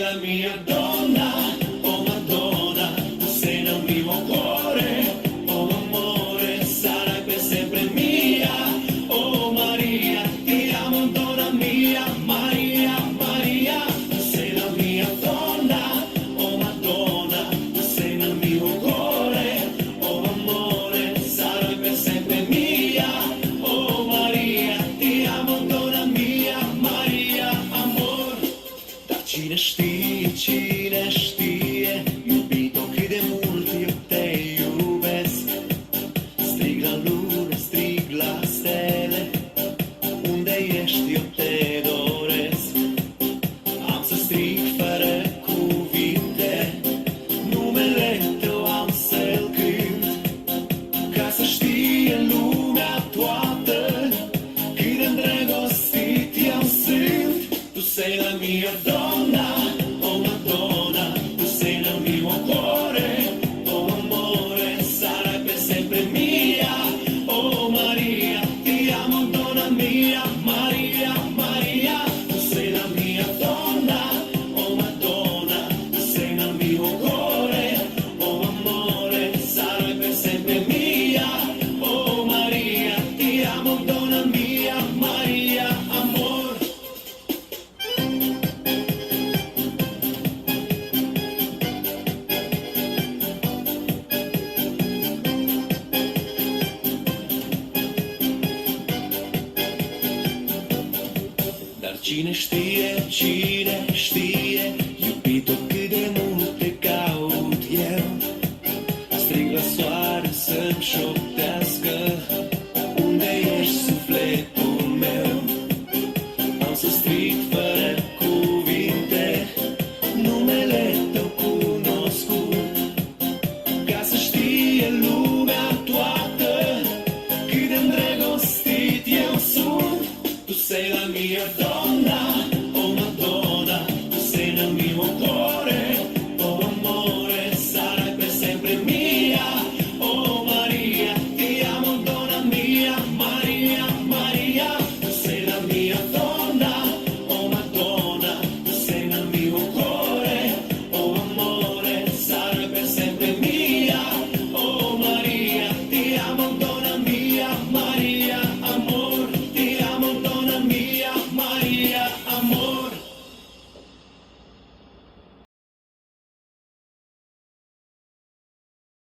la mia donna, oh Madonna, tu sei nel mio cuore, oh amore, sarai per sempre mia, oh Maria, ti amo donna mia, Maria, Maria, tu sei la mia donna, oh Madonna, tu sei nel mio cuore, oh amore, sarai per sempre mia, oh Maria, ti amo donna mia, Maria, amor. Dar cine știe, iubito cât de mult eu te iubesc. Strig la lună, strig la stele, unde ești eu te doresc. Am să strig fără cuvinte, numele tău am să-l cânt, ca să știe lumea toată cât de îndrăgostit eu sunt. Tu sei la mia donna, oh Madonna, tu sei nel mio cuore, oh amore, sarai per sempre mia, oh Maria, ti amo donna mia, Maria, Maria, tu sei la mia donna, oh Madonna, tu sei nel mio cuore, oh amore, sarai per sempre mia, oh Maria, ti amo donna mia, Maria, amor. Dar cine știe, iubito cât de mult te caut eu. Strig la soare să-mi șoptească, unde ești sufletul meu. Am să strig fără cuvinte, numele tău cunoscut, ca să știe lumea toată cât de îndrăgostit eu sunt. Tu sei la mia donna,